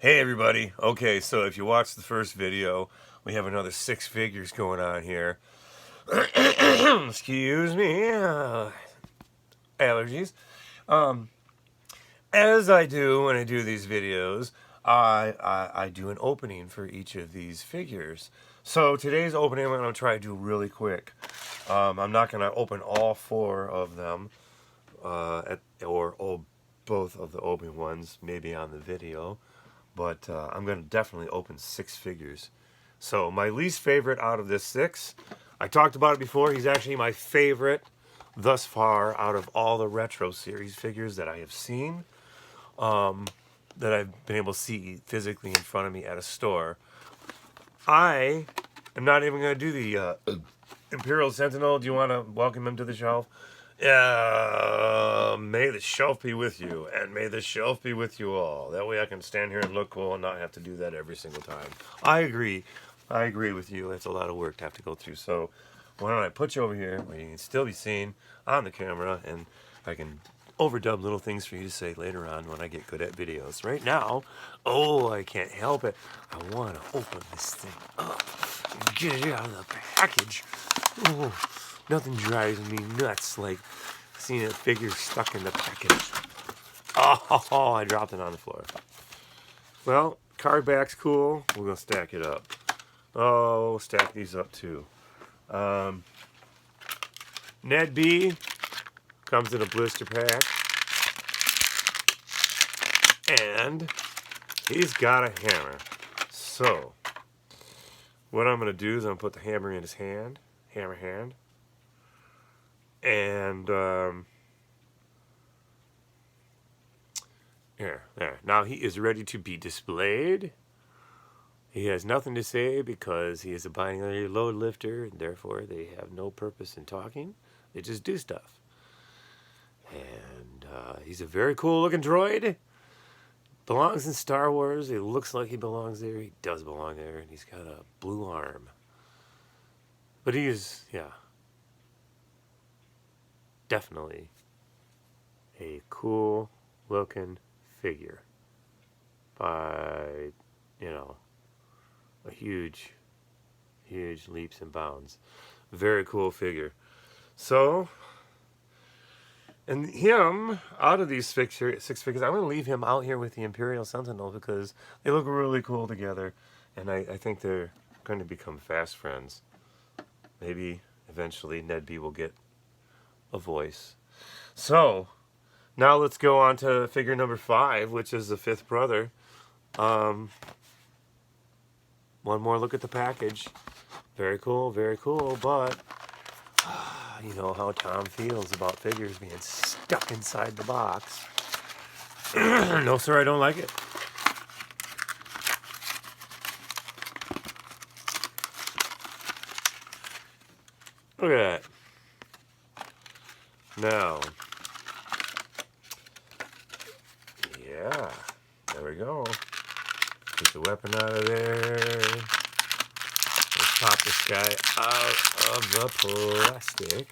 Hey everybody. Okay, so if you watched the first video, we have another 6 figures going on here. Excuse me. Allergies. Um, as I do when I do these videos, I do an opening for each of these figures. So today's opening I'm going to try to do really quick. I'm not going to open all 4 of them, or both of the ObiWans maybe on the video. But I'm going to definitely open 6 figures. So my least favorite out of this 6, I talked about it before, he's actually my favorite thus far out of all the Retro Series figures that I have seen, that I've been able to see physically in front of me at a store. I am not even going to do the Imperial Sentinel. Do you want to welcome him to the shelf? May the shelf be with you, and may the shelf be with you all. That way I can stand here and look cool and not have to do that every single time. I agree with you. It's a lot of work to have to go through. So why don't I put you over here where you can still be seen on the camera, and I can overdub little things for you to say later on when I get good at videos. Right now, I can't help it. I want to open this thing up and get it out of the package. Oh. Nothing drives me nuts like seeing a figure stuck in the package. Oh, I dropped it on the floor. Well, card back's cool. We're going to stack it up. Oh, stack these up too. ned-B comes in a blister pack. And he's got a hammer. So, what I'm going to do is I'm going to put the hammer in his hand. Hammer hand. And there. Now he is ready to be displayed. He has nothing to say because he is a binary load lifter, and therefore they have no purpose in talking. They just do stuff. And he's a very cool looking droid. Belongs in Star Wars. It looks like he belongs there. He does belong there, and he's got a blue arm. But he is, definitely a cool looking figure by, a huge leaps and bounds. Very cool figure. So, and him, out of these 6 figures, I'm going to leave him out here with the Imperial Sentinel because they look really cool together, and I think they're going to become fast friends. Maybe eventually ned-B will get a voice. So, now let's go on to figure number 5, which is the 5th brother. One more look at the package. Very cool, but you know how Tom feels about figures being stuck inside the box. No, sir, I don't like it. Look at that. Now, yeah, there we go. Get the weapon out of there. Let's pop this guy out of the plastic.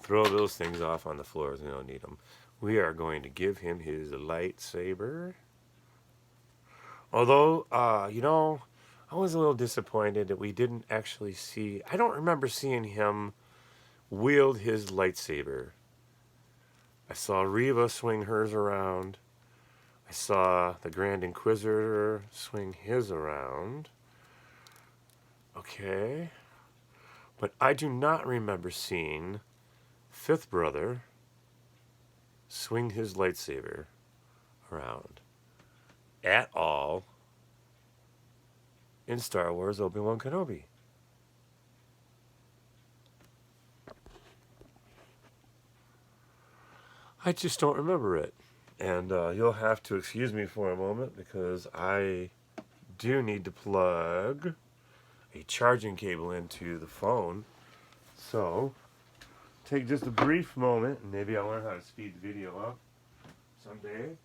Throw those things off on the floor. We don't need them. We are going to give him his lightsaber. Although, I was a little disappointed that we didn't actually see... I don't remember seeing him wield his lightsaber. I saw Reva swing hers around. I saw the Grand Inquisitor swing his around. Okay. But I do not remember seeing 5th brother swing his lightsaber around at all in Star Wars Obi-Wan Kenobi. I just don't remember it. And you'll have to excuse me for a moment because I do need to plug a charging cable into the phone. So, take just a brief moment, and maybe I'll learn how to speed the video up someday.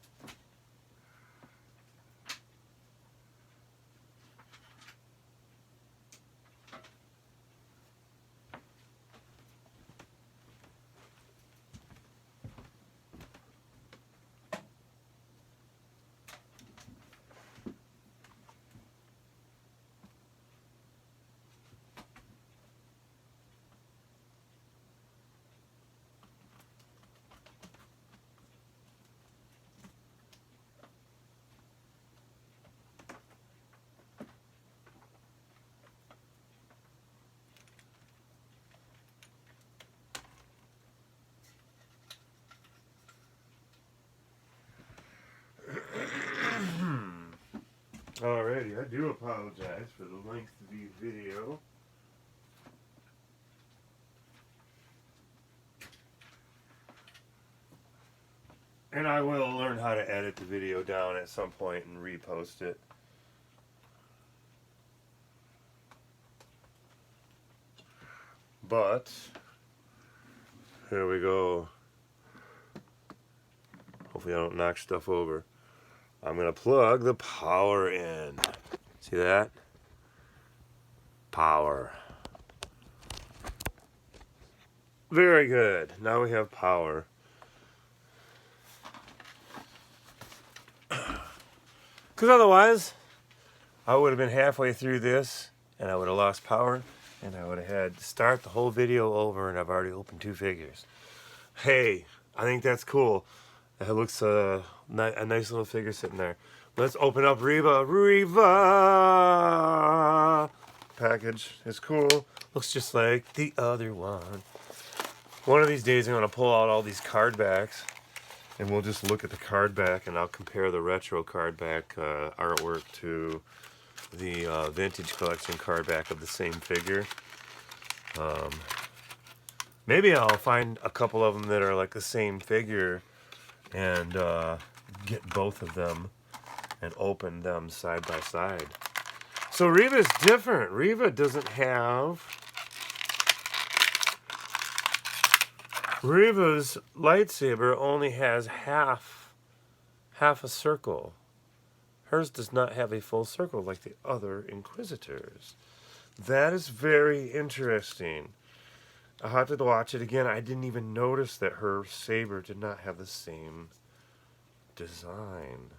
Alrighty, I do apologize for the length of the video. And I will learn how to edit the video down at some point and repost it. But, here we go. Hopefully I don't knock stuff over. I'm going to plug the power in. See that? Power. Very good. Now we have power. Because otherwise, I would have been halfway through this, and I would have lost power, and I would have had to start the whole video over, and I've already opened 2 figures. Hey, I think that's cool. It looks a nice little figure sitting there. Let's open up Reva. Reva! Package is cool. Looks just like the other one. One of these days I'm going to pull out all these card backs, and we'll just look at the card back, and I'll compare the retro card back artwork to the vintage collection card back of the same figure. Maybe I'll find a couple of them that are like the same figure and get both of them and open them side by side. So Reva's different. Reva doesn't have... Reva's lightsaber only has half a circle. Hers does not have a full circle like the other Inquisitors. That is very interesting. I'll have to watch it again. I didn't even notice that her saber did not have the same design.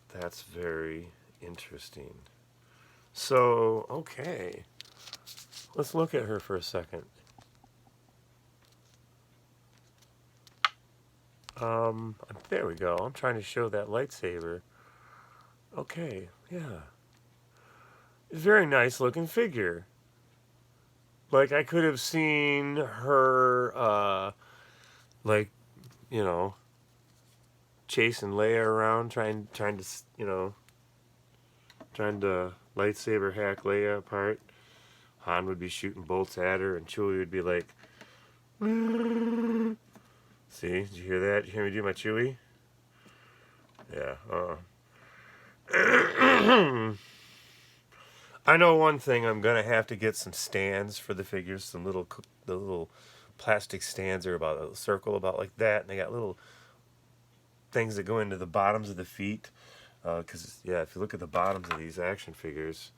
That's very interesting. So, okay. Let's look at her for a second. There we go. I'm trying to show that lightsaber. Okay, yeah. Very nice looking figure. Like, I could have seen her, like, you know, chasing Leia around, trying to, you know, trying to lightsaber hack Leia apart. Han would be shooting bolts at her, and Chewie would be like, see, did you hear that? Did you hear me do my Chewie? Yeah, I know one thing. I'm gonna have to get some stands for the figures. The little plastic stands are about a circle, about like that, and they got little things that go into the bottoms of the feet. Because yeah, if you look at the bottoms of these action figures,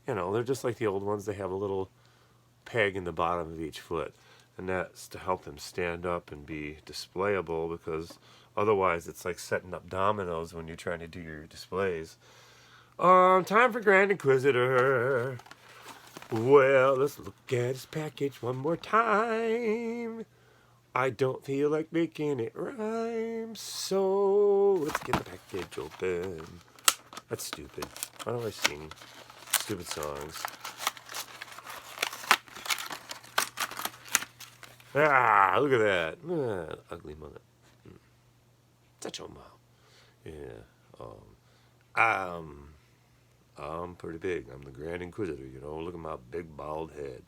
you know, they're just like the old ones. They have a little peg in the bottom of each foot, and that's to help them stand up and be displayable. Because otherwise, it's like setting up dominoes when you're trying to do your displays. Time for Grand Inquisitor. Well, let's look at his package one more time. I don't feel like making it rhyme, so let's get the package open. That's stupid. Why don't I sing stupid songs? Ah, look at that. Ugly mother. Touch your mouth. Yeah. I'm pretty big. I'm the Grand Inquisitor, you know. Look at my big bald head.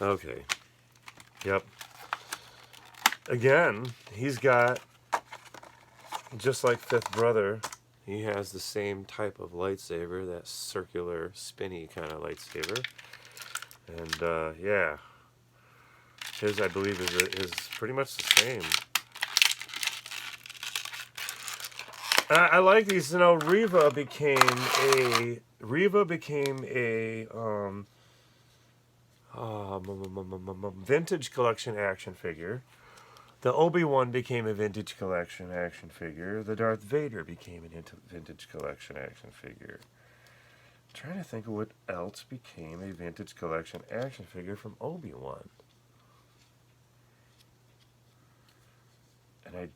Okay. Yep. Again, he's got, just like Fifth Brother, he has the same type of lightsaber, that circular, spinny kind of lightsaber. And, yeah. His, I believe, is pretty much the same. I like these. You know, Reva became a vintage collection action figure. The ObiWan became a vintage collection action figure. The Darth Vader became a vintage collection action figure. I'm trying to think of what else became a vintage collection action figure from ObiWan. And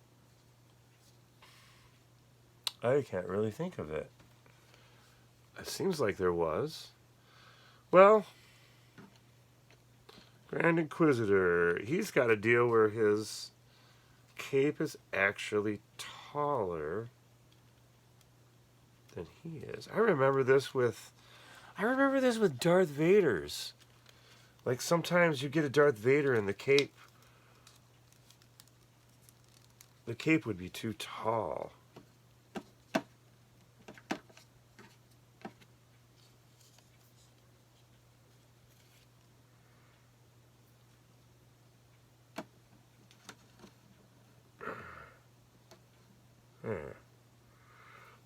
I can't really think of it. It seems like there was. Well, Grand Inquisitor, he's got a deal where his cape is actually taller than he is. I remember this with Darth Vader's. Like sometimes you get a Darth Vader and the cape would be too tall.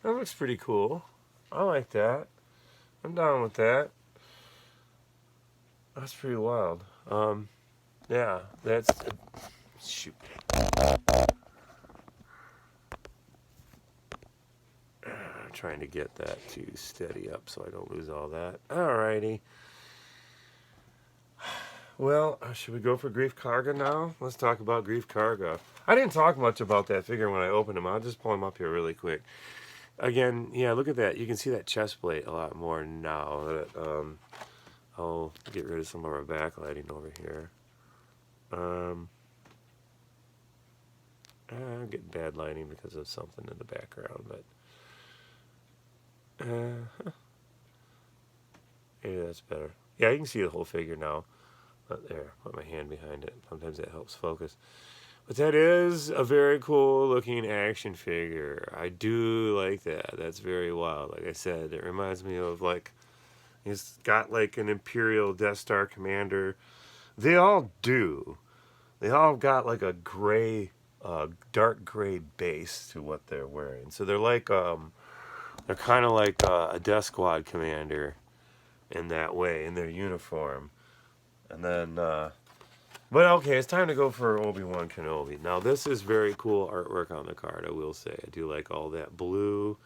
That looks pretty cool. I like that. I'm down with that. That's pretty wild. Yeah, that's shoot. I'm trying to get that to steady up so I don't lose all that. Alrighty. Well, should we go for Grief Karga now? Let's talk about Grief Karga. I didn't talk much about that figure when I opened him. I'll just pull him up here really quick. Again, yeah, look at that. You can see that chest plate a lot more now. That, I'll get rid of some of our backlighting over here. I'm getting bad lighting because of something in the background, but maybe that's better. Yeah, you can see the whole figure now. There, put my hand behind it. Sometimes that helps focus. But that is a very cool looking action figure. I do like that. That's very wild. Like I said, it reminds me of like, he's got like an Imperial Death Star commander. They all do. They all got like a gray, dark gray base to what they're wearing. So they're like, they're kind of like a Death Squad commander in that way, in their uniform. And then, but okay, it's time to go for Obi-Wan Kenobi. Now, this is very cool artwork on the card, I will say. I do like all that blue,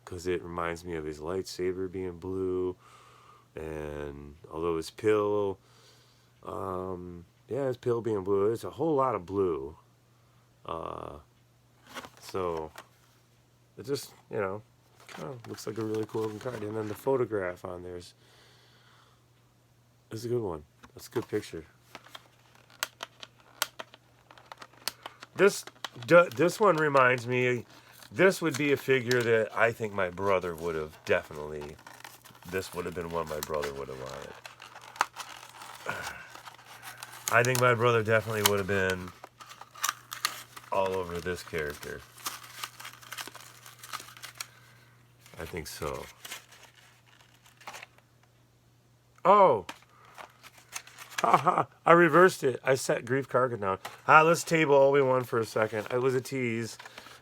because it reminds me of his lightsaber being blue. And although his pill, yeah, his pill being blue, it's a whole lot of blue. So, it just, you know, kind of looks like a really cool looking card. And then the photograph on there is a good one. That's a good picture. This one reminds me, this would be a figure that I think my brother would have definitely, this would have been one my brother would have wanted. I think my brother definitely would have been all over this character. I think so. Oh! Haha, I reversed it. I set Grief Karga down. Let's table Obi-Wan for a second. It was a tease.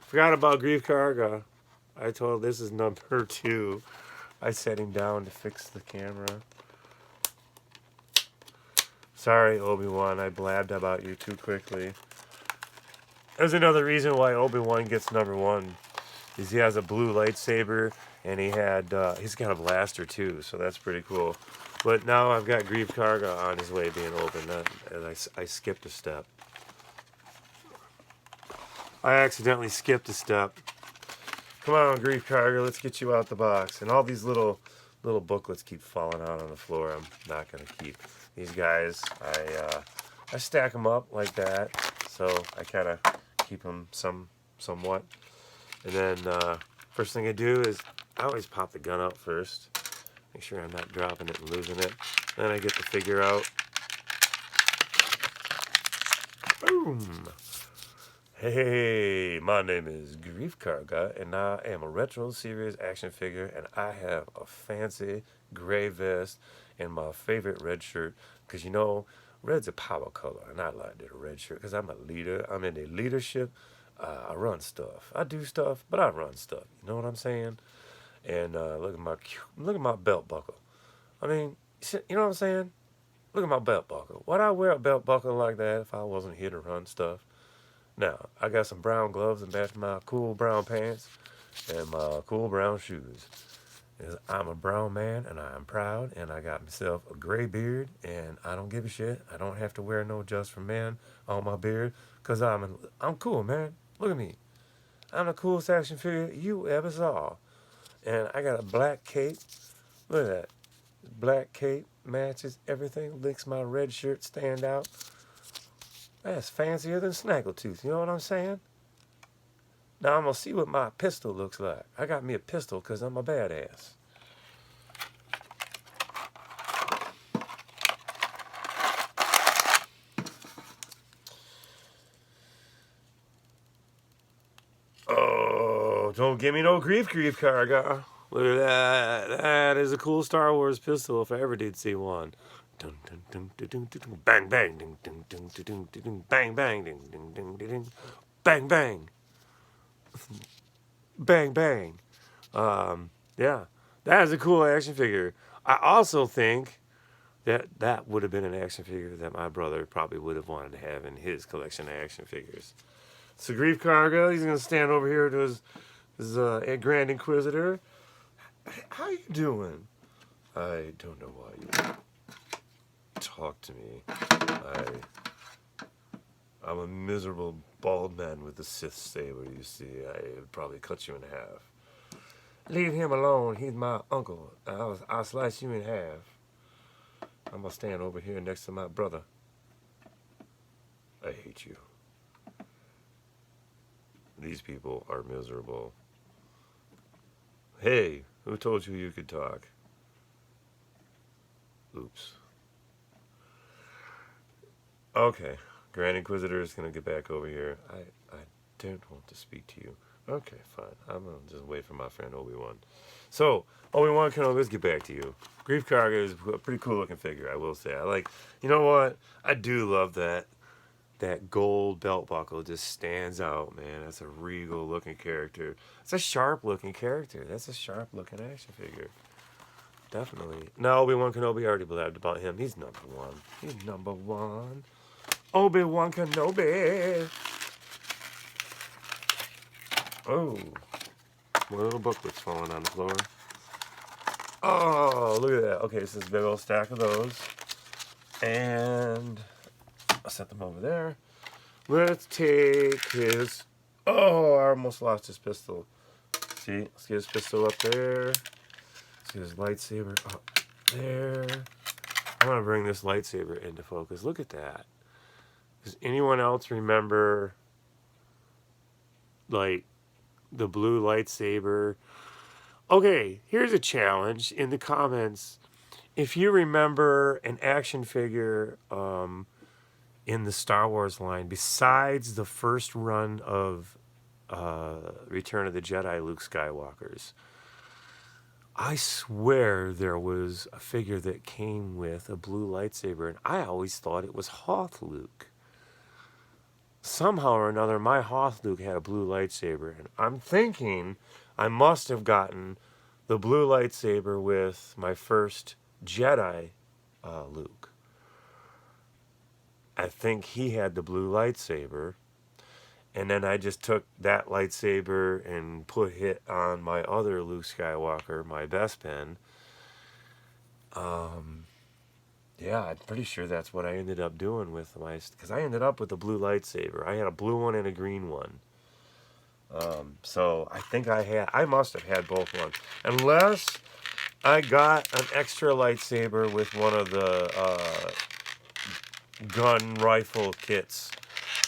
Forgot about Grief Karga. I told this is number 2. I set him down to fix the camera. Sorry, Obi-Wan. I blabbed about you too quickly. There's another reason why Obi-Wan gets number 1. Is he has a blue lightsaber, and he's got a blaster too, so that's pretty cool. But now I've got Grief Karga on his way being opened, and I skipped a step. I accidentally skipped a step. Come on, Grief Karga, let's get you out the box. And all these little booklets keep falling out on the floor. I'm not going to keep these guys. I stack them up like that, so I kind of keep them somewhat. And then first thing I do is I always pop the gun out first. Make sure I'm not dropping it and losing it. Then I get the figure out. Boom! Hey, my name is Grief Karga, and I am a retro series action figure, and I have a fancy gray vest and my favorite red shirt. Because, you know, red's a power color, and I like the red shirt because I'm a leader. I'm in the leadership. I run stuff. I do stuff, but I run stuff. You know what I'm saying? And look at my belt buckle. I mean, you know what I'm saying? Look at my belt buckle. Why'd I wear a belt buckle like that if I wasn't here to run stuff? Now, I got some brown gloves that match my cool brown pants and my cool brown shoes. I'm a brown man, and I'm proud, and I got myself a gray beard, and I don't give a shit. I don't have to wear no Just for Men on my beard, because I'm cool, man. Look at me. I'm the coolest action figure you ever saw. And I got a black cape. Look at that. Black cape matches everything. Makes my red shirt stand out. That's fancier than Snaggletooth. You know what I'm saying? Now I'm going to see what my pistol looks like. I got me a pistol because I'm a badass. Oh, don't give me no grief, carga. Look at that. That is a cool Star Wars pistol if I ever did see one. Dun, dun, dun, dun, dun, dun, dun, bang, bang, ding, ding, ding, ding, ding, ding, ding, bang, bang, ding, ding, ding, ding, ding, bang, bang, bang, bang. Yeah, that is a cool action figure. I also think that would have been an action figure that my brother probably would have wanted to have in his collection of action figures. So Grief Cargo, he's gonna stand over here to his Grand Inquisitor. How you doing? I don't know why you talk to me. I'm a miserable bald man with a Sith saber, you see. I would probably cut you in half. Leave him alone. He's my uncle. I'll slice you in half. I'm gonna stand over here next to my brother. I hate you. These people are miserable. Hey, who told you you could talk? Oops. Okay, Grand Inquisitor is going to get back over here. I don't want to speak to you. Okay, fine. I'm going to just wait for my friend ObiWan. So, ObiWan Kenobi, let's get back to you. Grief Carga is a pretty cool looking figure, I will say. I like, you know what? I do love that. That gold belt buckle just stands out, man. That's a regal looking character. It's a sharp looking character. That's a sharp looking action figure. Definitely. No, Obi-Wan Kenobi, I already blabbed about him. He's number one. He's number one. Obi-Wan Kenobi. Oh. My little booklet's falling on the floor. Oh, look at that. Okay, this is a big old stack of those. And I'll set them over there. Let's take his... Oh, I almost lost his pistol. See? Let's get his pistol up there. Let's get his lightsaber up there. I'm going to bring this lightsaber into focus. Look at that. Does anyone else remember, like, the blue lightsaber? Okay, here's a challenge in the comments. If you remember an action figure in the Star Wars line, besides the first run of Return of the Jedi Luke Skywalker's, I swear there was a figure that came with a blue lightsaber, and I always thought it was Hoth Luke. Somehow or another, my Hoth Luke had a blue lightsaber, and I'm thinking I must have gotten the blue lightsaber with my first Jedi Luke. I think he had the blue lightsaber, and then I just took that lightsaber and put it on my other Luke Skywalker, my Bespin. Yeah, I'm pretty sure that's what I ended up doing with my... Because I ended up with a blue lightsaber. I had a blue one and a green one. So I think I must have had both ones. Unless I got an extra lightsaber with one of the gun rifle kits.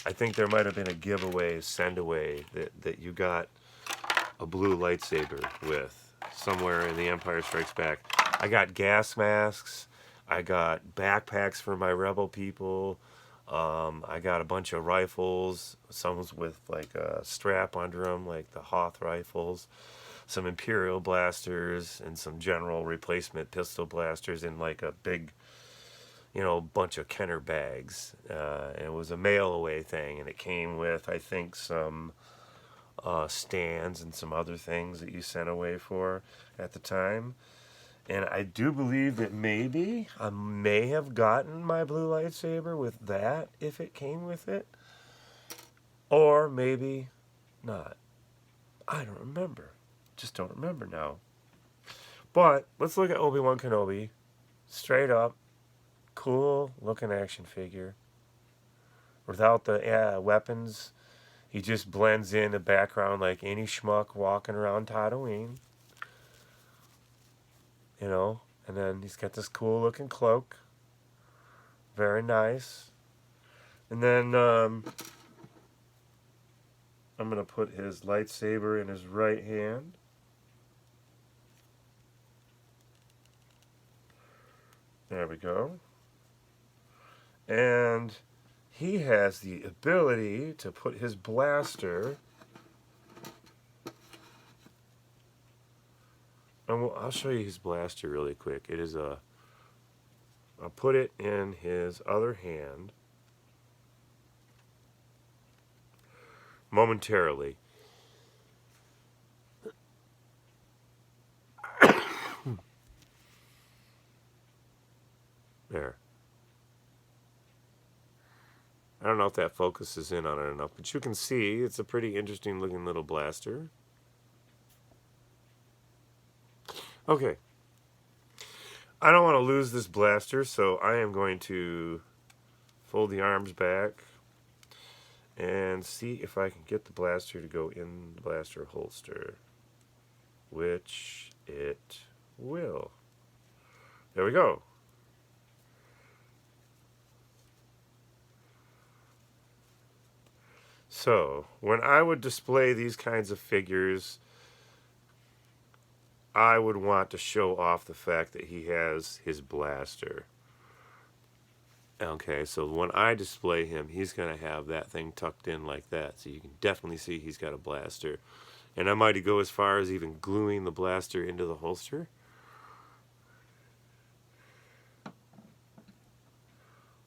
I think there might have been a giveaway, send away that you got a blue lightsaber with somewhere in The Empire Strikes Back. I got gas masks. I got backpacks for my rebel people. I got a bunch of rifles. Some with like a strap under them, like the Hoth rifles. Some Imperial blasters and some general replacement pistol blasters in like a big, bunch of Kenner bags. It was a mail away thing, and it came with, I think, some stands and some other things that you sent away for at the time. And I do believe that maybe I may have gotten my blue lightsaber with that if it came with it. Or maybe not. I don't remember. Just don't remember now. But let's look at Obi-Wan Kenobi. Straight up. Cool looking action figure. Without the weapons. He just blends in the background like any schmuck walking around Tatooine. And then he's got this cool looking cloak. Very nice. And then I'm going to put his lightsaber in his right hand. There we go. And he has the ability to put his blaster... I'll show you his blaster really quick. It is a... I'll put it in his other hand momentarily. There. I don't know if that focuses in on it enough, but you can see it's a pretty interesting looking little blaster. Okay. I don't want to lose this blaster, so I am going to fold the arms back and see if I can get the blaster to go in the blaster holster, which it will. There we go. So, when I would display these kinds of figures, I would want to show off the fact that he has his blaster. Okay, so when I display him, he's going to have that thing tucked in like that. So you can definitely see he's got a blaster. And I might go as far as even gluing the blaster into the holster.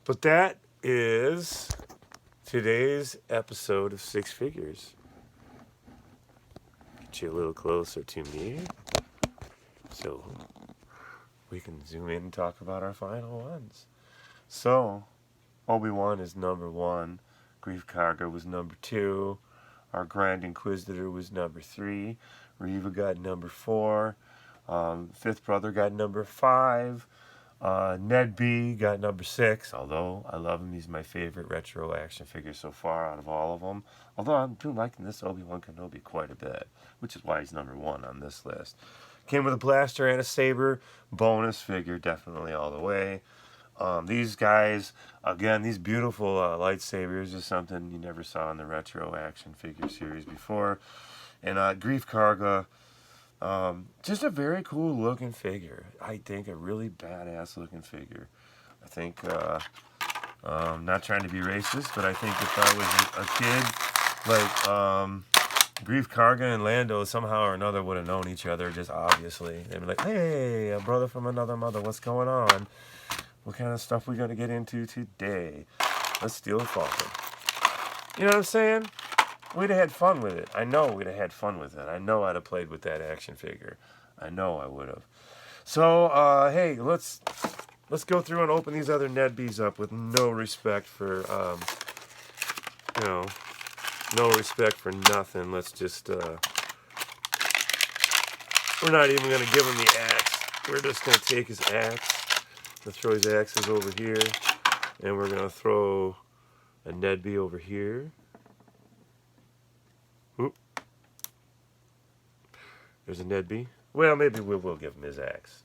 But that is today's episode of Six Figures. Get you a little closer to me so we can zoom in and talk about our final ones. So, ObiWan is number 1. Grief Carga was number 2. Our Grand Inquisitor was number 3. Reva got number 4. Fifth Brother got number 5. ned-B got number 6, although I love him. He's my favorite retro action figure so far out of all of them. Although I'm been liking this Obi-Wan Kenobi quite a bit, which is why he's number 1 on this list. Came with a blaster and a saber. Bonus figure, definitely all the way. These guys, again, these beautiful lightsabers is something you never saw in the retro action figure series before. And Grief Carga, just a very cool looking figure. I think a really badass looking figure. I think, not trying to be racist, but I think if I was a kid, like, Grief Carga and Lando somehow or another would have known each other, just obviously. They'd be like, hey, a brother from another mother, what's going on? What kind of stuff we going to get into today? Let's steal a Falcon. You know what I'm saying? We'd have had fun with it. I know we'd have had fun with it. I know I'd have played with that action figure. I know I would have. So, hey, let's go through and open these other ned-Bs up with no respect for, no respect for nothing. Let's just, we're not even going to give him the axe. We're just going to take his axe. Let's throw his axes over here. And we're going to throw a ned-B over here. Oop. There's a ned-B. Well, maybe we will give him his axe.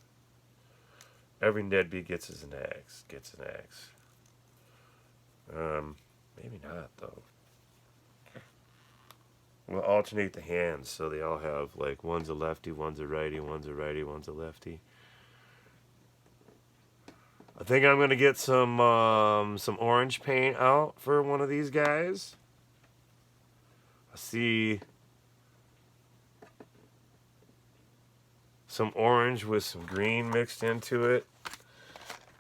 Every ned-B gets an axe. Maybe not, though. We'll alternate the hands so they all have, like, one's a lefty, one's a righty, one's a righty, one's a lefty. I think I'm going to get some orange paint out for one of these guys. I see some orange with some green mixed into it.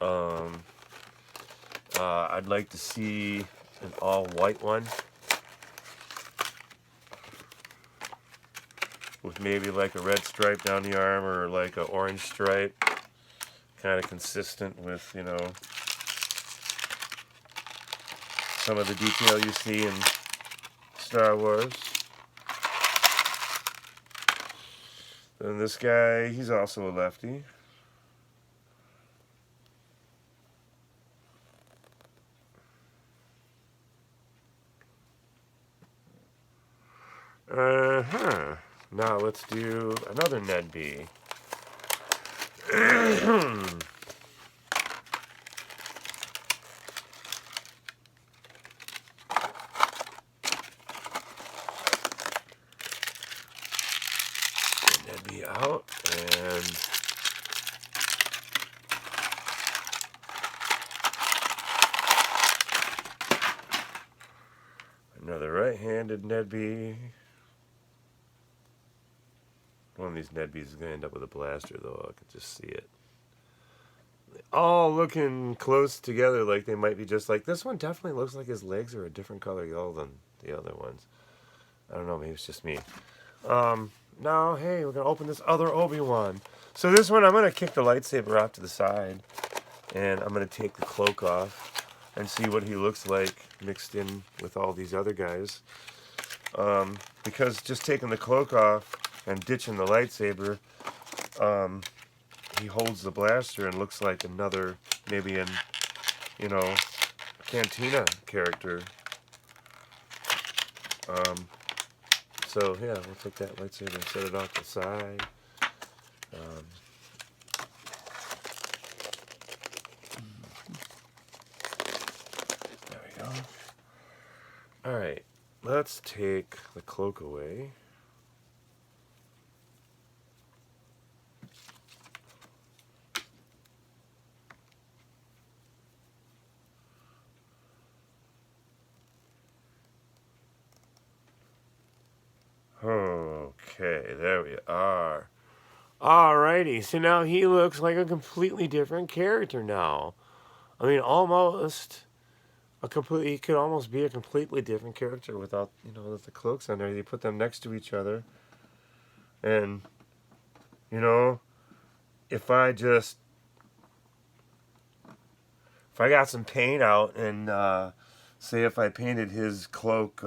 I'd like to see an all-white one with maybe like a red stripe down the arm or like an orange stripe. Kind of consistent with, you know, some of the detail you see in Star Wars. And this guy, he's also a lefty. Now let's do another ned-B. ned-B out, and another right-handed ned-B. One of these ned-Bs is going to end up with a blaster, though. I can just see it. All looking close together, like they might be just like... This one definitely looks like his legs are a different color yellow than the other ones. I don't know, maybe it's just me. Now, hey, we're going to open this other ObiWan. So this one, I'm going to kick the lightsaber off to the side. And I'm going to take the cloak off and see what he looks like mixed in with all these other guys. Because just taking the cloak off and ditching the lightsaber, he holds the blaster and looks like another, maybe an, you know, Cantina character. So yeah, we'll take that lightsaber and set it off to the side. There we go. Alright, let's take the cloak away. Okay, there we are. Alrighty, so now he looks like a completely different character now. I mean, almost he could almost be a completely different character without, you know, with the cloaks on there. You put them next to each other. And, you know, if I got some paint out and, say if I painted his cloak,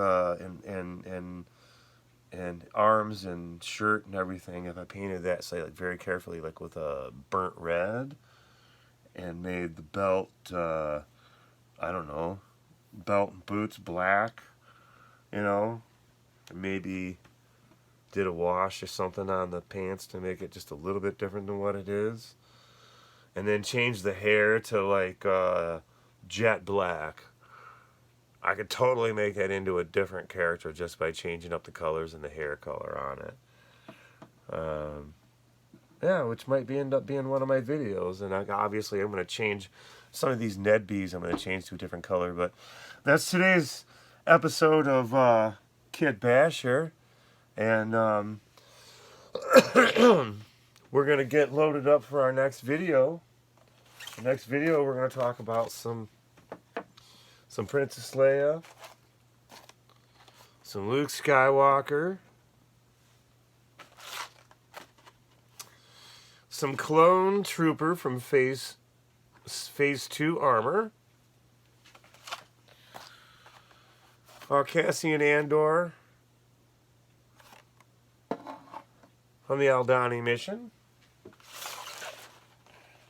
and arms and shirt and everything, if I painted that, say, like very carefully, like with a burnt red, and made the belt, I don't know, belt and boots black, you know, and maybe did a wash or something on the pants to make it just a little bit different than what it is, and then change the hair to like jet black. I could totally make that into a different character just by changing up the colors and the hair color on it. Yeah, which might end up being one of my videos. And obviously I'm going to change some of these ned-Bs. I'm going to change to a different color. But that's today's episode of Kid Basher. And we're going to get loaded up for our next video. The next video we're going to talk about some Princess Leia, some Luke Skywalker, some clone trooper from Phase 2 armor, Cassian Andor from the Aldhani mission,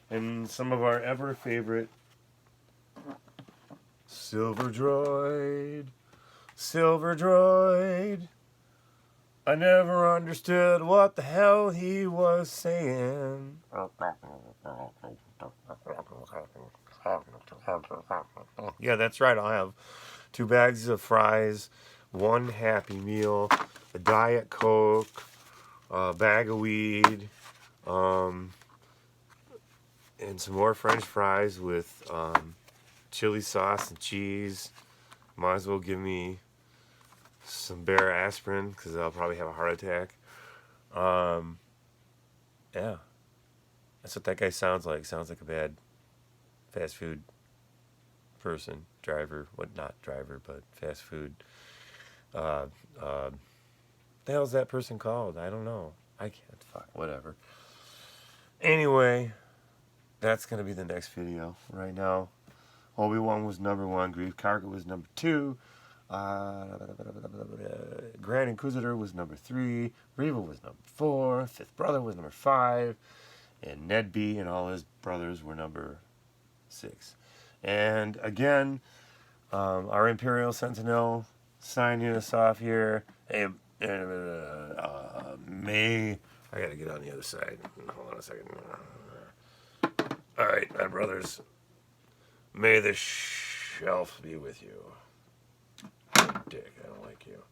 and some of our ever favorite Silver Droid. I never understood what the hell he was saying. Yeah, that's right. I'll have 2 bags of fries, 1 Happy Meal, a Diet Coke, a bag of weed, and some more French fries with chili sauce and cheese. Might as well give me some Bear aspirin because I'll probably have a heart attack. Yeah, that's what that guy sounds like. Sounds like a bad fast food person, driver. What, not driver, but fast food. The hell's that person called? I don't know. I can't. Fuck. Whatever. Anyway, that's gonna be the next video. Right now, ObiWan was number 1. Grief Karga was number 2. Grand Inquisitor was number 3. Reva was number 4. Fifth Brother was number 5. And ned-B and all his brothers were number 6. And again, our Imperial Sentinel signing us off here. Hey, I gotta get on the other side. Hold on a second. Alright, my brothers. May the shelf be with you. Dick, I don't like you.